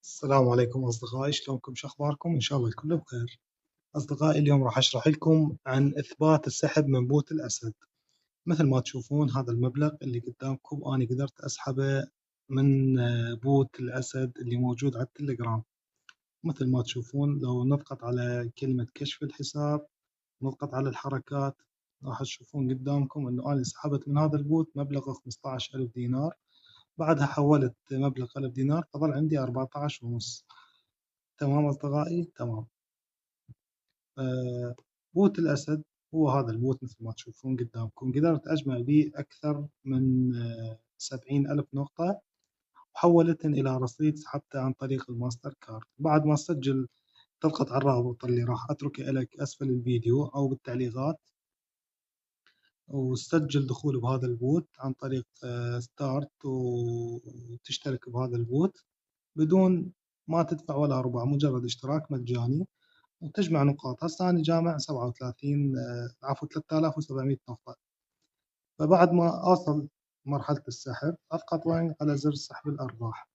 السلام عليكم أصدقائي، شلونكم؟ شو أخباركم؟ إن شاء الله الكل بخير. أصدقائي اليوم راح أشرح لكم عن إثبات السحب من بوت الأسد. مثل ما تشوفون هذا المبلغ اللي قدامكم أنا قدرت أسحبه من بوت الأسد اللي موجود على التليجرام. مثل ما تشوفون لو نضغط على كلمة كشف الحساب نضغط على الحركات راح تشوفون قدامكم إنه أنا سحبت من هذا البوت مبلغ 15,000 دينار. بعدها حولت مبلغ 1000 دينار فظل عندي 14 ونص. تمام أصدقائي؟ تمام. بوت الأسد هو هذا البوت مثل ما تشوفون قدامكم، قدرت أجمع به أكثر من 70,000 نقطة وحولتهم إلى رصيد سحبته عن طريق الماستر كارد. بعد ما تسجل تضغط على الرابط اللي راح أتركه لك أسفل الفيديو أو بالتعليقات، وتسجل دخول بهذا البوت عن طريق ستارت وتشترك بهذا البوت بدون ما تدفع ولا ربع، مجرد اشتراك مجاني وتجمع نقاط. هسه أنا جامع 37 عفوا 3700 نقطة. فبعد ما أوصل مرحلة السحب أضغط وين على زر سحب الأرباح،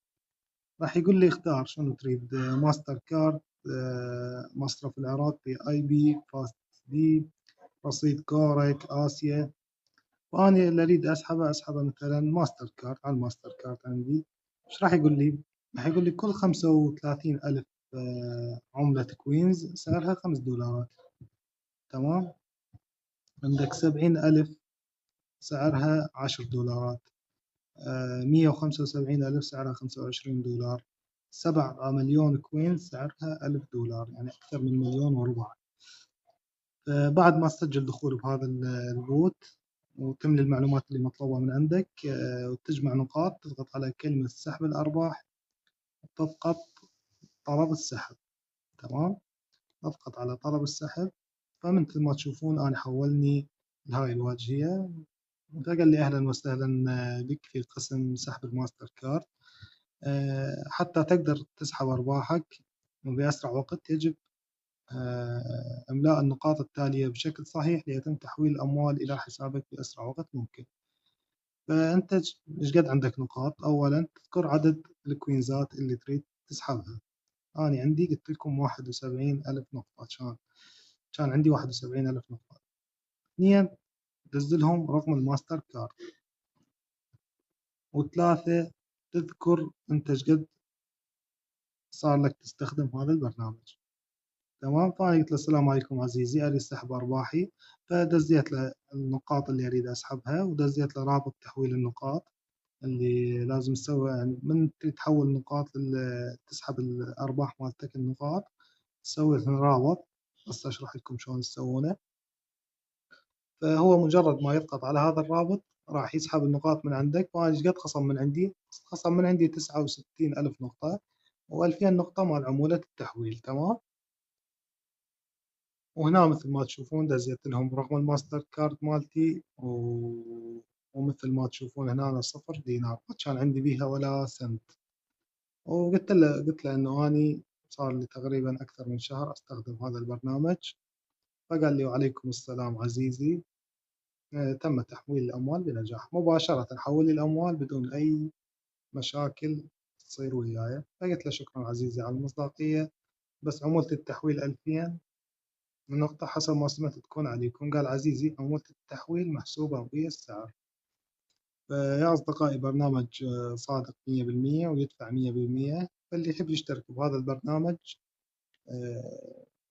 راح يقول لي اختار شنو تريد، ماستر كارد، مصرف العراق بي اي بي، فاست بي، رصيد كورك، آسيا. وأنا اللي أريد أسحبه مثلا ماستر كارد. على الماستر كارد عندي إيش راح يقول لي؟ راح يقول لي كل 35 ألف عملة كوينز سعرها $5. تمام. عندك 70,000 سعرها $10، 175,000 سعرها $25، 7 مليون كوين سعرها $1000، يعني أكثر من 1,000,000 وربع. بعد ما تسجل دخول بهذا البوت وتملي المعلومات اللي مطلوبة من عندك وتجمع نقاط، تضغط على كلمة سحب الأرباح وتضغط طلب السحب. تمام. أضغط على طلب السحب فمثل ما تشوفون أنا حولني لهاي الواجهية، فقال لي أهلا وسهلا بك في قسم سحب الماستر كارد. حتى تقدر تسحب أرباحك بأسرع وقت يجب إملاء النقاط التالية بشكل صحيح ليتم تحويل الأموال إلى حسابك بأسرع وقت ممكن. فأنت إيش قد عندك نقاط؟ أولا تذكر عدد الكوينزات اللي تريد تسحبها. أنا عندي قلت لكم 71,000 نقطة، كان عندي 71,000 نقطة. اثنين تنزلهم رقم الماستر كارد. وثلاثة تذكر أنت إيش قد صار لك تستخدم هذا البرنامج. تمام. فأنا قلت له السلام عليكم عزيزي، أريد سحب أرباحي. فدزيت له النقاط اللي أريد أسحبها ودزيت له رابط تحويل النقاط اللي لازم تسوي. يعني من تريد تحول نقاط تسحب الأرباح مالتك النقاط تسوي لهم رابط. بس أشرح لكم شلون تسوونه. فهو مجرد ما يضغط على هذا الرابط راح يسحب النقاط من عندك. وأنا إيش قد خصم من عندي؟ خصم من عندي 69,000 نقطة و2000 نقطة مال عمولة التحويل. تمام. وهنا مثل ما تشوفون دزيت لهم رقم الماستر كارد مالتي ومثل ما تشوفون هنا 0 دينار ما كان عندي بيها ولا سنت. قلت له انه اني صار لي تقريبا اكثر من شهر استخدم هذا البرنامج. فقال لي وعليكم السلام عزيزي، تم تحويل الاموال بنجاح. مباشرة حول لي الاموال بدون اي مشاكل تصير وياي. فقلت له شكرا عزيزي على المصداقية، بس عمولة التحويل 2000 النقطة حسب ما سمعت تكون عليكم. قال عزيزي عمولة التحويل محسوبة ويا السعر. فيا أصدقائي برنامج صادق 100% ويدفع 100%. فاللي يحب يشترك بهذا البرنامج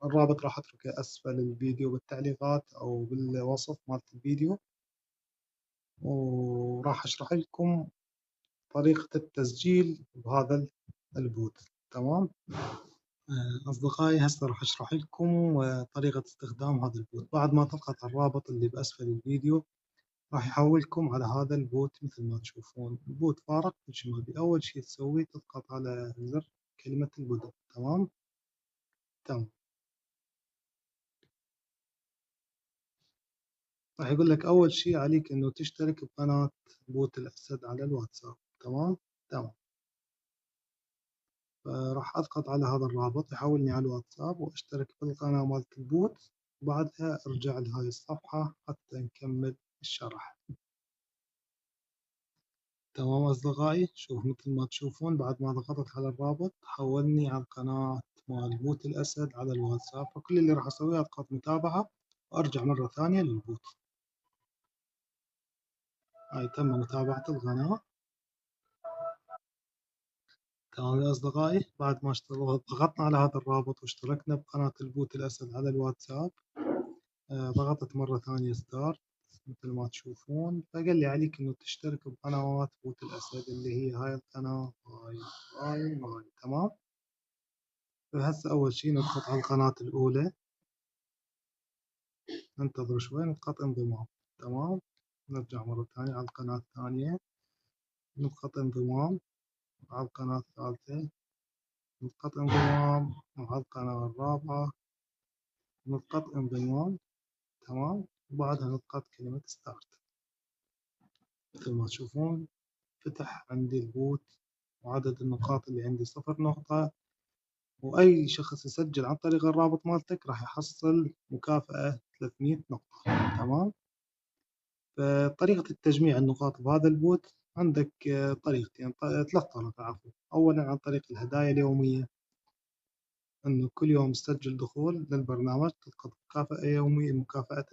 الرابط راح أتركه أسفل الفيديو بالتعليقات أو بالوصف مالت الفيديو، وراح أشرح لكم طريقة التسجيل بهذا البوت. تمام. أصدقائي هسه راح أشرح لكم طريقة استخدام هذا البوت. بعد ما تضغط على الرابط اللي بأسفل الفيديو راح يحولكم على هذا البوت. مثل ما تشوفون البوت فارق بالشمال. أول شيء تسويه تضغط على زر كلمة البدء. تمام. تمام. راح يقول لك أول شيء عليك إنه تشترك بقناة بوت الأسد على الواتساب. تمام. تمام. فراح أضغط على هذا الرابط يحولني على الواتساب وأشترك بالقناة مالت البوت. وبعدها أرجع لهاي الصفحة حتى نكمل الشرح. تمام أصدقائي، شوف مثل ما تشوفون بعد ما ضغطت على الرابط حولني على القناة مال بوت الأسد على الواتساب. فكل اللي راح أسويه أضغط متابعة وأرجع مرة ثانية للبوت. هاي تم متابعة القناة. تمام يا أصدقائي، بعد ما ضغطنا على هذا الرابط واشتركنا بقناة البوت الأسد على الواتساب، ضغطت مرة ثانية ستارت مثل ما تشوفون. فقال لي عليك إنه تشترك بقنوات بوت الأسد اللي هي هاي القناة هاي. تمام. فهسه أول شي نضغط على القناة الأولى، ننتظر شوي نضغط انضمام. تمام. نرجع مرة ثانية على القناة الثانية، نضغط انضمام. على القناة الثالثة نضغط انضمام. على القناة الرابعة نضغط انضمام. تمام. وبعدها نضغط كلمة ستارت. مثل ما تشوفون فتح عندي البوت، وعدد النقاط اللي عندي 0 نقطة. وأي شخص يسجل عن طريق الرابط مالتك راح يحصل مكافأة 300 نقطة. تمام. فطريقة التجميع النقاط بهذا البوت عندك طريقتين، 3 طرق عفوا. أولا عن طريق الهدايا اليومية، إنه كل يوم تسجل دخول للبرنامج تلقط مكافأة يومية. المكافأة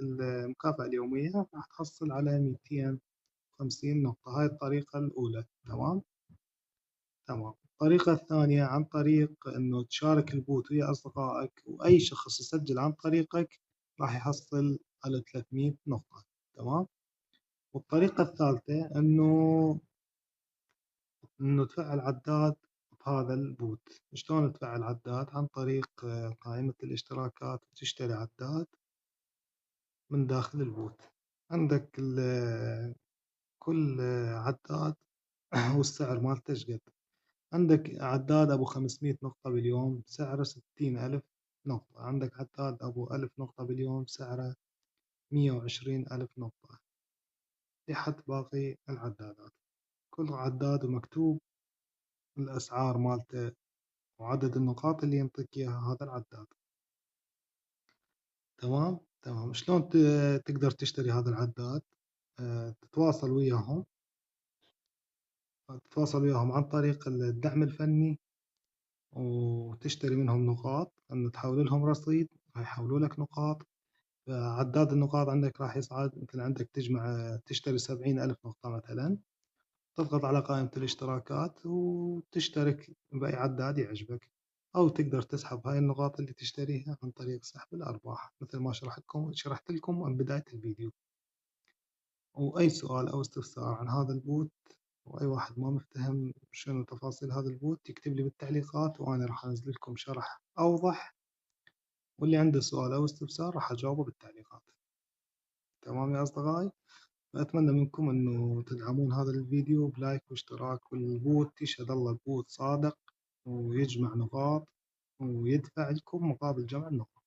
اليومية راح تحصل على 250 نقطة. هاي الطريقة الأولى. تمام. تمام. الطريقة الثانية عن طريق إنه تشارك البوت ويا أصدقائك، وأي شخص يسجل عن طريقك راح يحصل على 300 نقطة. تمام. والطريقة الثالثة إنه تفعل عداد بهذا البوت. شلون تفعل عداد؟ عن طريق قائمة الاشتراكات، وتشتري عداد من داخل البوت. عندك كل عداد والسعر مالته شقد. عندك عداد أبو 500 نقطة باليوم سعره 60,000 نقطة. عندك عداد أبو 1000 نقطة باليوم سعره 120,000 نقطة، لحد باقي العدادات. كل عداد ومكتوب الأسعار مالته وعدد النقاط اللي ينطيك إياها هذا العداد. تمام. تمام. شلون تقدر تشتري هذا العداد؟ تتواصل وياهم عن طريق الدعم الفني، وتشتري منهم نقاط. أن تحول لهم رصيد راح يحولوا لك نقاط. فعداد النقاط عندك راح يصعد. مثل عندك تشتري 70,000 نقطة مثلا، تضغط على قائمة الاشتراكات وتشترك بأي عداد يعجبك. أو تقدر تسحب هاي النقاط اللي تشتريها عن طريق سحب الأرباح مثل ما شرحت لكم من بداية الفيديو. وأي سؤال أو استفسار عن هذا البوت، وأي واحد ما مفتهم شنو تفاصيل هذا البوت يكتب لي بالتعليقات، وأنا راح أنزل لكم شرح أوضح. واللي عنده سؤال أو استفسار راح أجاوبه بالتعليقات. تمام يا أصدقائي. أتمنى منكم أنه تدعمون هذا الفيديو بلايك واشتراك. والبوت يشهد الله البوت صادق ويجمع نقاط ويدفع لكم مقابل جمع النقاط.